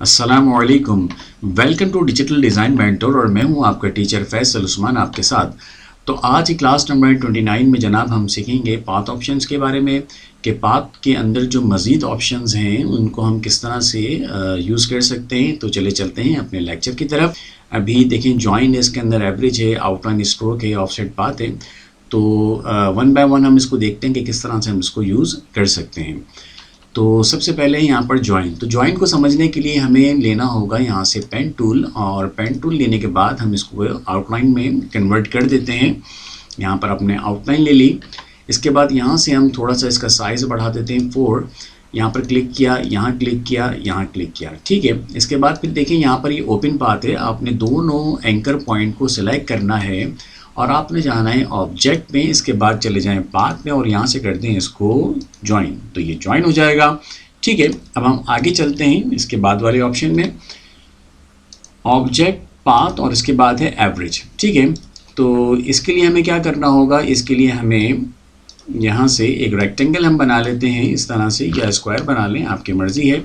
अस्सलामुअलैकुम। Welcome to digital design mentor और मैं हूं आपका टीचर फैसल उस्मान आपके साथ। तो आज की क्लास नंबर 29 में जनाब हम सीखेंगे पाथ ऑप्शंस के बारे में कि पाथ के अंदर जो मज़ीद ऑप्शंस हैं उनको हम किस तरह से यूज़ कर सकते हैं। तो चले चलते हैं अपने लेक्चर की तरफ। अभी देखें जॉइन है, इसके अंदर एवरेज है, आउटलाइन स्ट्रोक है, ऑफसेट पाथ है। तो वन बाय वन हम इसको देखते हैं कि किस तरह से हम इसको यूज़ कर सकते हैं। तो सबसे पहले यहाँ पर ज्वाइन, तो ज्वाइन को समझने के लिए हमें लेना होगा यहाँ से पेन टूल, और पेन टूल लेने के बाद हम इसको आउटलाइन में कन्वर्ट कर देते हैं। यहाँ पर अपने आउटलाइन ले ली। इसके बाद यहाँ से हम थोड़ा सा इसका साइज़ बढ़ा देते हैं 4। यहाँ पर क्लिक किया, यहाँ क्लिक किया, यहाँ क्लिक किया, ठीक है। इसके बाद फिर देखिए यहाँ पर ये ओपन पाथ है, आपने दोनों एंकर पॉइंट को सिलेक्ट करना है और आपने जाना है ऑब्जेक्ट में, इसके बाद चले जाएं पाथ में और यहाँ से कर दें इसको ज्वाइन, तो ये ज्वाइन हो जाएगा, ठीक है। अब हम आगे चलते हैं इसके बाद वाले ऑप्शन में, ऑब्जेक्ट, पाथ और इसके बाद है एवरेज, ठीक है। तो इसके लिए हमें क्या करना होगा, इसके लिए हमें यहाँ से एक रेक्टेंगल हम बना लेते हैं इस तरह से, या स्क्वायर बना लें, आपकी मर्ज़ी है।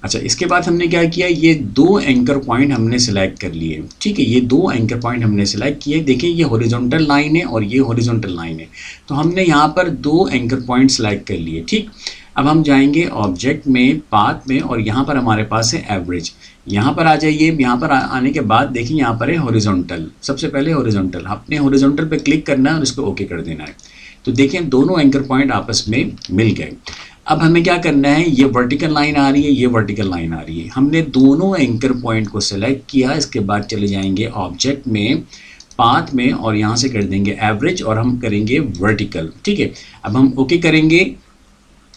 अच्छा, इसके बाद हमने क्या किया, ये दो एंकर पॉइंट हमने सेलेक्ट कर लिए, ठीक है। ये दो एंकर पॉइंट हमने सेलेक्ट किए। देखिए ये हॉरिजॉन्टल लाइन है और ये हॉरिजॉन्टल लाइन है, तो हमने यहाँ पर दो एंकर पॉइंट सेलेक्ट कर लिए, ठीक। अब हम जाएंगे ऑब्जेक्ट में, पाथ में, और यहाँ पर हमारे पास है एवरेज। यहाँ पर आ जाइए। यहाँ पर आने के बाद देखिए यहाँ पर है हॉरिजॉन्टल। सबसे पहले हॉरिजॉन्टल, अपने हॉरिजॉन्टल पे क्लिक करना है और इसको ओके कर देना है। तो देखें दोनों एंकर पॉइंट आपस में मिल गए। अब हमें क्या करना है, ये वर्टिकल लाइन आ रही है, ये वर्टिकल लाइन आ रही है, हमने दोनों एंकर पॉइंट को सेलेक्ट किया। इसके बाद चले जाएंगे ऑब्जेक्ट में, पाथ में, और यहाँ से कर देंगे एवरेज और हम करेंगे वर्टिकल, ठीक है। अब हम ओके करेंगे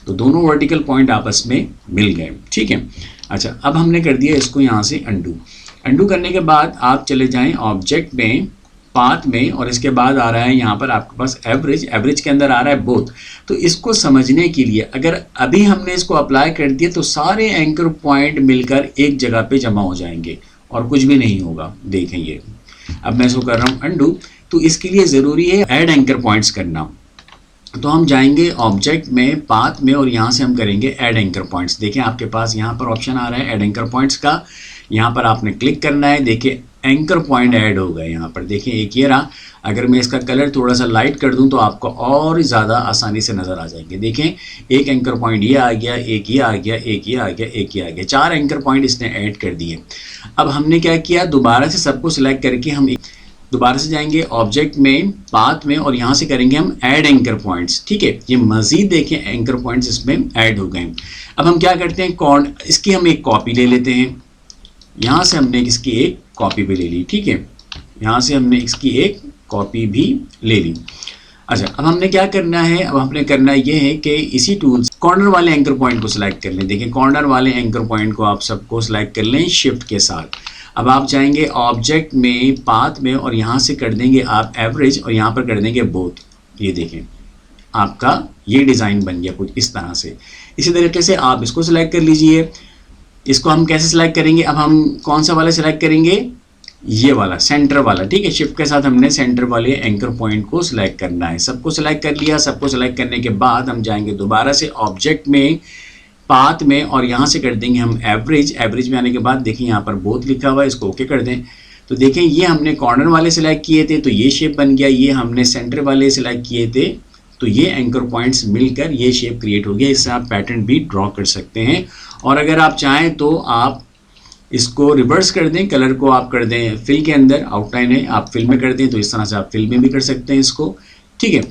तो दोनों वर्टिकल पॉइंट आपस में मिल गए, ठीक है। अच्छा, अब हमने कर दिया इसको यहाँ से अंडू। अंडू करने के बाद आप चले जाएँ ऑब्जेक्ट में, पाथ में, और इसके बाद आ रहा है यहाँ पर आपके पास एवरेज। एवरेज के अंदर आ रहा है बोथ। तो इसको समझने के लिए अगर अभी हमने इसको अप्लाई कर दिया तो सारे एंकर पॉइंट मिलकर एक जगह पे जमा हो जाएंगे और कुछ भी नहीं होगा। देखें ये, अब मैं इसको कर रहा हूँ अंडू। तो इसके लिए ज़रूरी है ऐड एंकर पॉइंट्स करना। तो हम जाएंगे ऑब्जेक्ट में, पाथ में, और यहाँ से हम करेंगे ऐड एंकर पॉइंट्स। देखें आपके पास यहाँ पर ऑप्शन आ रहा है ऐड एंकर पॉइंट्स का, यहाँ पर आपने क्लिक करना है। देखिए एंकर पॉइंट ऐड हो गए यहाँ पर, देखिए एक ये रहा। अगर मैं इसका कलर थोड़ा सा लाइट कर दूँ तो आपको और ज़्यादा आसानी से नज़र आ जाएंगे। देखें एक एंकर पॉइंट ये आ गया, एक ये आ गया, एक ये आ गया, एक ये आ गया, 4 एंकर पॉइंट इसने ऐड कर दिए। अब हमने क्या किया, दोबारा से सबको सिलेक्ट करके हम दोबारा से जाएंगे ऑब्जेक्ट में, पाथ में, और यहाँ से करेंगे हम ऐड एंकर पॉइंट्स, ठीक है। ये मज़ीद देखें एंकर पॉइंट्स इसमें ऐड हो गए। अब हम क्या करते हैं, इसकी हम एक कॉपी ले लेते हैं। यहाँ से हमने इसकी एक कॉपी भी ले ली, ठीक है। यहाँ से हमने इसकी एक कॉपी भी ले ली। अच्छा, अब हमने क्या करना है, अब हमने करना ये है कि इसी टूल से कॉर्नर वाले एंकर पॉइंट को सिलेक्ट कर लें। देखिए कॉर्नर वाले एंकर पॉइंट को आप सबको सिलेक्ट कर लें शिफ्ट के साथ। अब आप जाएंगे ऑब्जेक्ट में, पाथ में, और यहाँ से कर देंगे आप एवरेज और यहाँ पर कर देंगे बोथ। ये देखें आपका ये डिज़ाइन बन गया कुछ इस तरह से। इसी तरीके से आप इसको सिलेक्ट कर लीजिए। इसको हम कैसे सिलेक्ट करेंगे, अब हम कौन सा वाला सिलेक्ट करेंगे, ये वाला सेंटर वाला, ठीक है। शिफ्ट के साथ हमने सेंटर वाले एंकर पॉइंट को सिलेक्ट करना है। सबको सिलेक्ट कर लिया। सबको सिलेक्ट करने के बाद हम जाएंगे दोबारा से ऑब्जेक्ट में, पाथ में, और यहाँ से कर देंगे हम एवरेज। एवरेज में आने के बाद देखिए यहाँ पर बोथ लिखा हुआ है, इसको ओके कर दें। तो देखें ये हमने कॉर्नर वाले सिलेक्ट किए थे तो ये शेप बन गया, ये हमने सेंटर वाले सिलेक्ट किए थे तो ये एंकर पॉइंट्स मिलकर ये शेप क्रिएट हो गया। इससे आप पैटर्न भी ड्रॉ कर सकते हैं, और अगर आप चाहें तो आप इसको रिवर्स कर दें, कलर को आप कर दें फिल के अंदर, आउटलाइन है आप फिल में कर दें, तो इस तरह से आप फिल में भी कर सकते हैं इसको, ठीक है।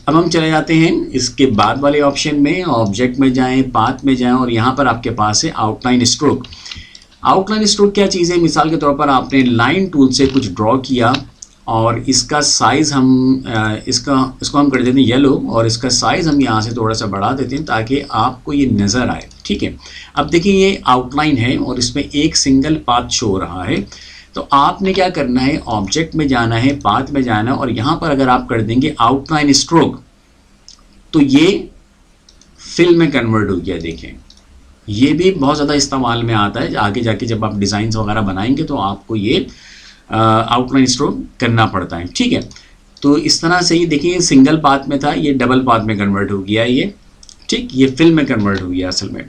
अब हम चले जाते हैं इसके बाद वाले ऑप्शन में, ऑब्जेक्ट में जाएं, पाथ में जाएं, और यहाँ पर आपके पास है आउटलाइन स्ट्रोक। आउटलाइन स्ट्रोक क्या चीज़ है, मिसाल के तौर पर आपने लाइन टूल से कुछ ड्रॉ किया और इसका साइज़ हम इसको हम कर देते हैं येलो, और इसका साइज़ हम यहाँ से थोड़ा सा बढ़ा देते हैं ताकि आपको ये नज़र आए, ठीक है। अब देखिए ये आउटलाइन है और इसमें एक सिंगल पाथ शो हो रहा है। तो आपने क्या करना है, ऑब्जेक्ट में जाना है, पाथ में जाना है, और यहाँ पर अगर आप कर देंगे आउटलाइन स्ट्रोक तो ये फिल में कन्वर्ट हो गया। देखें ये भी बहुत ज़्यादा इस्तेमाल में आता है, आगे जाके जब आप डिज़ाइंस वगैरह बनाएंगे तो आपको ये आउटलाइन स्ट्रोक करना पड़ता है, ठीक है। तो इस तरह से ही देखिए सिंगल पाथ में था, ये डबल पाथ में कन्वर्ट हो गया ये, ठीक, ये फिल में कन्वर्ट हो गया असल में।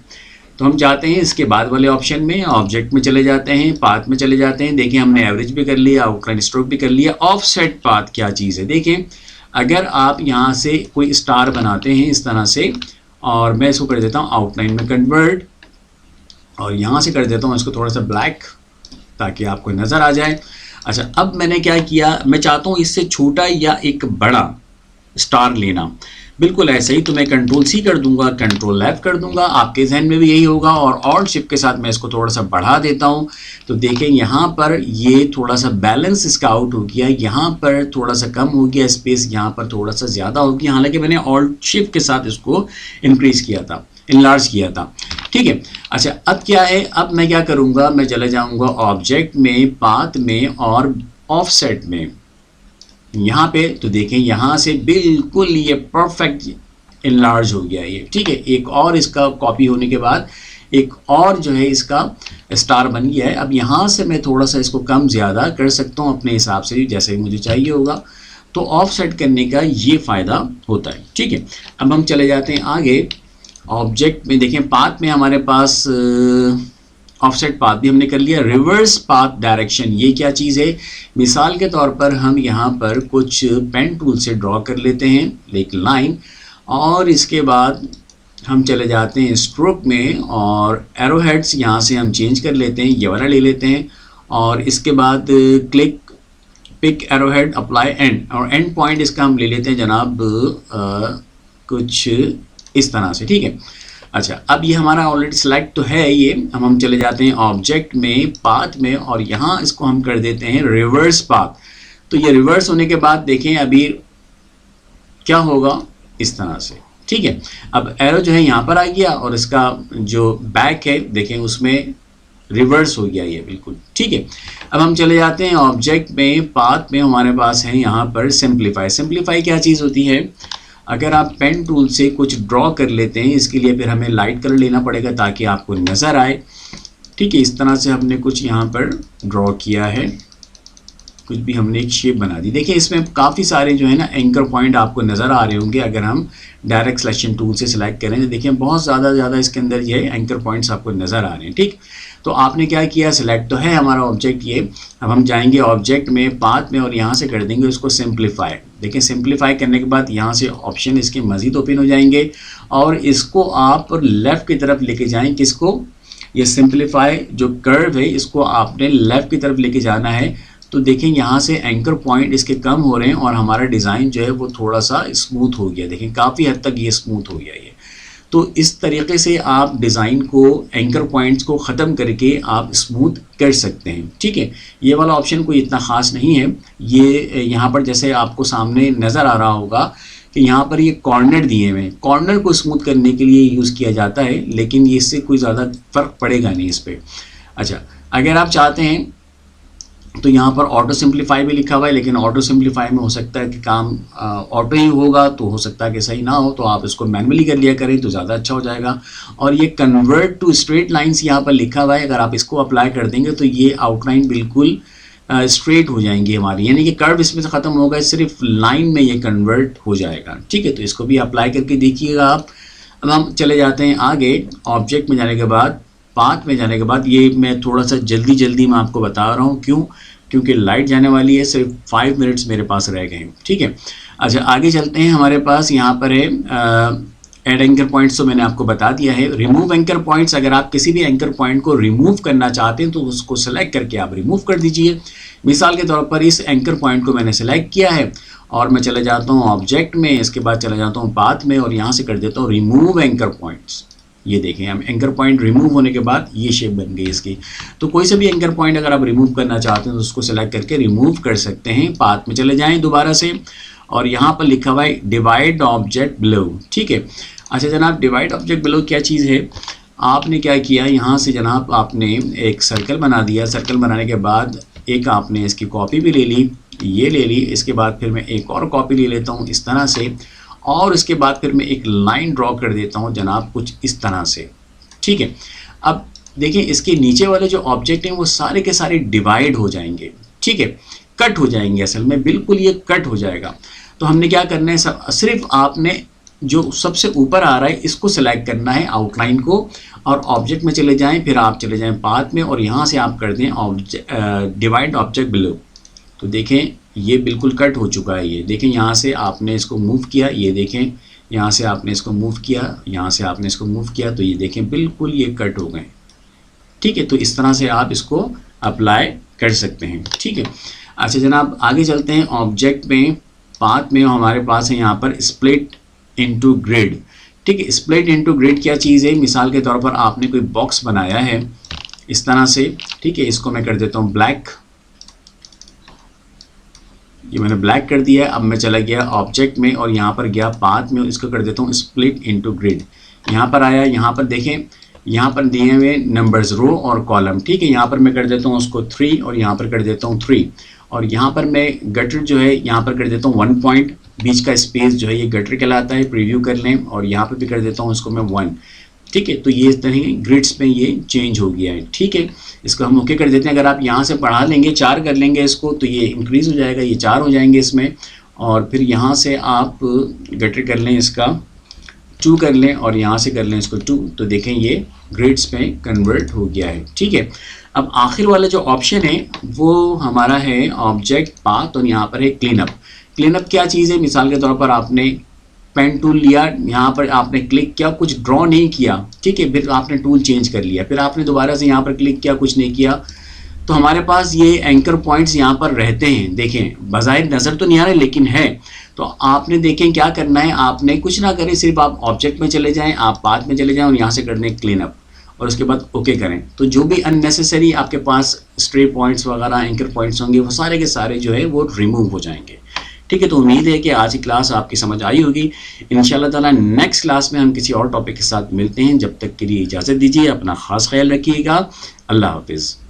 तो हम जाते हैं इसके बाद वाले ऑप्शन में, ऑब्जेक्ट में चले जाते हैं, पाथ में चले जाते हैं। देखिए हमने एवरेज भी कर लिया, आउटलाइन स्ट्रोक भी कर लिया। ऑफसेट पाथ क्या चीज़ है, देखिए अगर आप यहाँ से कोई स्टार बनाते हैं इस तरह से, और मैं इसको कर देता हूँ आउटलाइन में कन्वर्ट, और यहाँ से कर देता हूँ इसको थोड़ा सा ब्लैक ताकि आपको नज़र आ जाए। अच्छा, अब मैंने क्या किया, मैं चाहता हूँ इससे छोटा या एक बड़ा स्टार लेना, बिल्कुल ऐसे ही, तो मैं कंट्रोल सी कर दूंगा, कंट्रोल लेफ्ट कर दूंगा, आपके जहन में भी यही होगा। और ऑल्ट शिफ्ट के साथ मैं इसको थोड़ा सा बढ़ा देता हूँ, तो देखें यहाँ पर ये थोड़ा सा बैलेंस इसका आउट हो गया, यहाँ पर थोड़ा सा कम हो गया स्पेस, यहाँ पर थोड़ा सा ज़्यादा हो गया, हालांकि मैंने ऑल्ट शिफ्ट के साथ इसको इंक्रीज़ किया था, इनलार्ज किया था, ठीक है। अच्छा, अब क्या है, अब मैं क्या करूँगा, मैं चले जाऊँगा ऑब्जेक्ट में, पाथ में और ऑफसेट में, यहाँ पे तो देखें यहाँ से बिल्कुल ये परफेक्ट इनलार्ज हो गया ये, ठीक है। एक और इसका कॉपी होने के बाद एक और जो है इसका स्टार बन गया है। अब यहाँ से मैं थोड़ा सा इसको कम ज़्यादा कर सकता हूँ अपने हिसाब से, जैसे ही मुझे चाहिए होगा। तो ऑफसेट करने का ये फ़ायदा होता है, ठीक है। अब हम चले जाते हैं आगे ऑब्जेक्ट में, देखें पाथ में हमारे पास ऑफसेट पाथ भी हमने कर लिया। रिवर्स पाथ डायरेक्शन, ये क्या चीज़ है, मिसाल के तौर पर हम यहाँ पर कुछ पेन टूल से ड्रॉ कर लेते हैं एक लाइन, और इसके बाद हम चले जाते हैं स्ट्रोक में, और एरो हेड्स यहाँ से हम चेंज कर लेते हैं, ये वाला ले लेते हैं, और इसके बाद click pick arrow head apply and, और एंड पॉइंट इसका हम ले लेते हैं जनाब कुछ इस तरह से, ठीक है। अच्छा, अब ये हमारा ऑलरेडी सिलेक्ट तो है ये, अब हम चले जाते हैं ऑब्जेक्ट में, पाथ में, और यहाँ इसको हम कर देते हैं रिवर्स पाथ। तो ये रिवर्स होने के बाद देखें अभी क्या होगा, इस तरह से, ठीक है। अब एरो जो है यहाँ पर आ गया, और इसका जो बैक है देखें उसमें रिवर्स हो गया ये बिल्कुल, ठीक है। अब हम चले जाते हैं ऑब्जेक्ट में, पाथ में हमारे पास है यहाँ पर सिंप्लीफाई। सिंप्लीफाई क्या चीज़ होती है, अगर आप पेन टूल से कुछ ड्रॉ कर लेते हैं, इसके लिए फिर हमें लाइट कलर लेना पड़ेगा ताकि आपको नज़र आए, ठीक है। इस तरह से हमने कुछ यहाँ पर ड्रॉ किया है, कुछ भी हमने एक शेप बना दी। देखिए इसमें काफ़ी सारे जो है ना एंकर पॉइंट आपको नज़र आ रहे होंगे अगर हम डायरेक्ट सिलेक्शन टूल से सिलेक्ट करें, तो देखिए बहुत ज़्यादा इसके अंदर ये एंकर पॉइंट्स आपको नज़र आ रहे हैं, ठीक। तो आपने क्या किया, सिलेक्ट तो है हमारा ऑब्जेक्ट ये, अब हम जाएंगे ऑब्जेक्ट में, पाथ में, और यहाँ से कर देंगे उसको सिंप्लीफाई। देखिए सिंप्लीफाई करने के बाद यहाँ से ऑप्शन इसके मज़ीद ओपन हो जाएंगे, और इसको आप लेफ़्ट की तरफ लेके जाएँ, किसको, ये सिंप्लीफाई जो कर्व है इसको आपने लेफ़्ट की तरफ लेके जाना है। तो देखें यहाँ से एंकर पॉइंट इसके कम हो रहे हैं, और हमारा डिज़ाइन जो है वो थोड़ा सा स्मूथ हो गया, देखें काफ़ी हद तक ये स्मूथ हो गया ये। तो इस तरीके से आप डिज़ाइन को, एंकर पॉइंट्स को ख़त्म करके आप स्मूथ कर सकते हैं, ठीक है। ये वाला ऑप्शन कोई इतना ख़ास नहीं है, ये यहाँ पर जैसे आपको सामने नज़र आ रहा होगा कि यहाँ पर ये कॉर्नर दिए हुए हैं, कॉर्नर को स्मूथ करने के लिए यूज़ किया जाता है, लेकिन इससे कोई ज़्यादा फ़र्क पड़ेगा नहीं इस पर। अच्छा, अगर आप चाहते हैं तो यहाँ पर ऑटो सिंप्लीफाई भी लिखा हुआ है, लेकिन ऑटो सिंप्लीफाई में हो सकता है कि काम ऑटो ही होगा, तो हो सकता है कि सही ना हो, तो आप इसको मैनुअली कर लिया करें तो ज़्यादा अच्छा हो जाएगा। और ये कन्वर्ट टू स्ट्रेट लाइंस यहाँ पर लिखा हुआ है, अगर आप इसको अप्लाई कर देंगे तो ये आउटलाइन बिल्कुल स्ट्रेट हो जाएंगी हमारी, यानी कि कर्व इसमें से ख़त्म होगा, सिर्फ लाइन में ये कन्वर्ट हो जाएगा, ठीक है। तो इसको भी अप्लाई करके देखिएगा आप। अब हम चले जाते हैं आगे, ऑब्जेक्ट में जाने के बाद, पाथ में जाने के बाद, ये मैं थोड़ा सा जल्दी मैं आपको बता रहा हूँ, क्यों, क्योंकि लाइट जाने वाली है, सिर्फ 5 मिनट्स मेरे पास रह गए हैं, ठीक है। अच्छा, आगे चलते हैं, हमारे पास यहाँ पर है ऐड एंकर पॉइंट्स, तो मैंने आपको बता दिया है। रिमूव एंकर पॉइंट्स, अगर आप किसी भी एंकर पॉइंट को रिमूव करना चाहते हैं तो उसको सेलेक्ट करके आप रिमूव कर दीजिए। मिसाल के तौर पर इस एंकर पॉइंट को मैंने सेलेक्ट किया है, और मैं चले जाता हूँ ऑब्जेक्ट में, इसके बाद चला जाता हूँ पाथ में, और यहाँ से कर देता हूँ रिमूव एंकर पॉइंट्स। ये देखें, हम एंकर पॉइंट रिमूव होने के बाद ये शेप बन गई इसकी। तो कोई से भी एंकर पॉइंट अगर आप रिमूव करना चाहते हैं तो उसको सेलेक्ट करके रिमूव कर सकते हैं। पाथ में चले जाएं दोबारा से, और यहाँ पर लिखा हुआ है डिवाइड ऑब्जेक्ट बिलो, ठीक है। अच्छा जनाब, डिवाइड ऑब्जेक्ट बिलो क्या चीज़ है, आपने क्या किया, यहाँ से जनाब आपने एक सर्कल बना दिया, सर्कल बनाने के बाद एक आपने इसकी कॉपी भी ले ली, ये ले ली, इसके बाद फिर मैं एक और कॉपी ले लेता हूँ इस तरह से, और इसके बाद फिर मैं एक लाइन ड्रॉ कर देता हूँ जनाब कुछ इस तरह से, ठीक है। अब देखिए इसके नीचे वाले जो ऑब्जेक्ट हैं वो सारे के सारे डिवाइड हो जाएंगे, ठीक है, कट हो जाएंगे, असल में बिल्कुल ये कट हो जाएगा। तो हमने क्या करना है, सिर्फ आपने जो सबसे ऊपर आ रहा है इसको सिलेक्ट करना है, आउटलाइन को, और ऑब्जेक्ट में चले जाएं, फिर आप चले जाएं पाथ में और यहाँ से आप कर दें डिवाइड ऑब्जेक्ट बिलो। तो देखें ये बिल्कुल कट हो चुका है। ये देखें यहाँ से आपने इसको मूव किया, ये देखें यहाँ से आपने इसको मूव किया, यहाँ से आपने इसको मूव किया, तो ये देखें बिल्कुल ये कट हो गए। ठीक है, तो इस तरह से आप इसको अप्लाई कर सकते हैं। ठीक है, अच्छा जनाब आगे चलते हैं। ऑब्जेक्ट में पाथ में हमारे पास है यहाँ पर स्प्लिट इनटू ग्रिड। ठीक है, स्प्लिट इनटू ग्रिड क्या चीज़ है? मिसाल के तौर पर आपने कोई बॉक्स बनाया है इस तरह से। ठीक है, इसको मैं कर देता हूँ ब्लैक, ये मैंने ब्लैक कर दिया है। अब मैं चला गया ऑब्जेक्ट में और यहाँ पर गया पाथ में, इसको कर देता हूँ स्प्लिट इनटू ग्रिड। यहाँ पर आया, यहाँ पर देखें यहाँ पर दिए हुए नंबर्स रो और कॉलम। ठीक है, यहाँ पर मैं कर देता हूँ उसको 3 और यहाँ पर कर देता हूँ 3, और यहाँ पर मैं गटर जो है यहाँ पर कर देता हूँ 1 पॉइंट, बीच का स्पेस जो है ये गटर कहलाता है, प्रीव्यू कर लें, और यहाँ पर भी कर देता हूँ उसको मैं 1। ठीक है, तो ये इस तरह ग्रिड्स में ये चेंज हो गया है। ठीक है, इसको हम ओके कर देते हैं। अगर आप यहाँ से बढ़ा लेंगे, 4 कर लेंगे इसको, तो ये इंक्रीज़ हो जाएगा, ये 4 हो जाएंगे इसमें, और फिर यहाँ से आप गटर कर लें इसका 2 कर लें, और यहाँ से कर लें इसको 2, तो देखें ये ग्रिड्स में कन्वर्ट हो गया है। ठीक है, अब आखिर वाला जो ऑप्शन है वो हमारा है ऑब्जेक्ट पाथ, और यहाँ पर है क्लीनअप। क्लीनअप क्या चीज़ है? मिसाल के तौर पर आपने पेन टूल लिया, यहाँ पर आपने क्लिक किया, कुछ ड्रॉ नहीं किया। ठीक है, फिर आपने टूल चेंज कर लिया, फिर आपने दोबारा से यहाँ पर क्लिक किया, कुछ नहीं किया, तो हमारे पास ये एंकर पॉइंट्स यहाँ पर रहते हैं। देखें बज़ाहिर नज़र तो नहीं आ रहे लेकिन है। तो आपने देखें क्या करना है, आपने कुछ ना करें, सिर्फ आप ऑब्जेक्ट में चले जाएँ, आप पाथ में चले जाएँ और यहाँ से कर दें क्लीनअप, और उसके बाद ओके करें। तो जो भी अननेसेसरी आपके पास स्ट्रे पॉइंट्स वगैरह एंकर पॉइंट्स होंगे वो सारे के सारे जो है वो रिमूव हो जाएंगे। ठीक है, तो उम्मीद है कि आज की क्लास आपकी समझ आई होगी। इंशाल्लाह ताला नेक्स्ट क्लास में हम किसी और टॉपिक के साथ मिलते हैं। जब तक के लिए इजाज़त दीजिए, अपना ख़ास ख्याल रखिएगा। अल्लाह हाफिज़।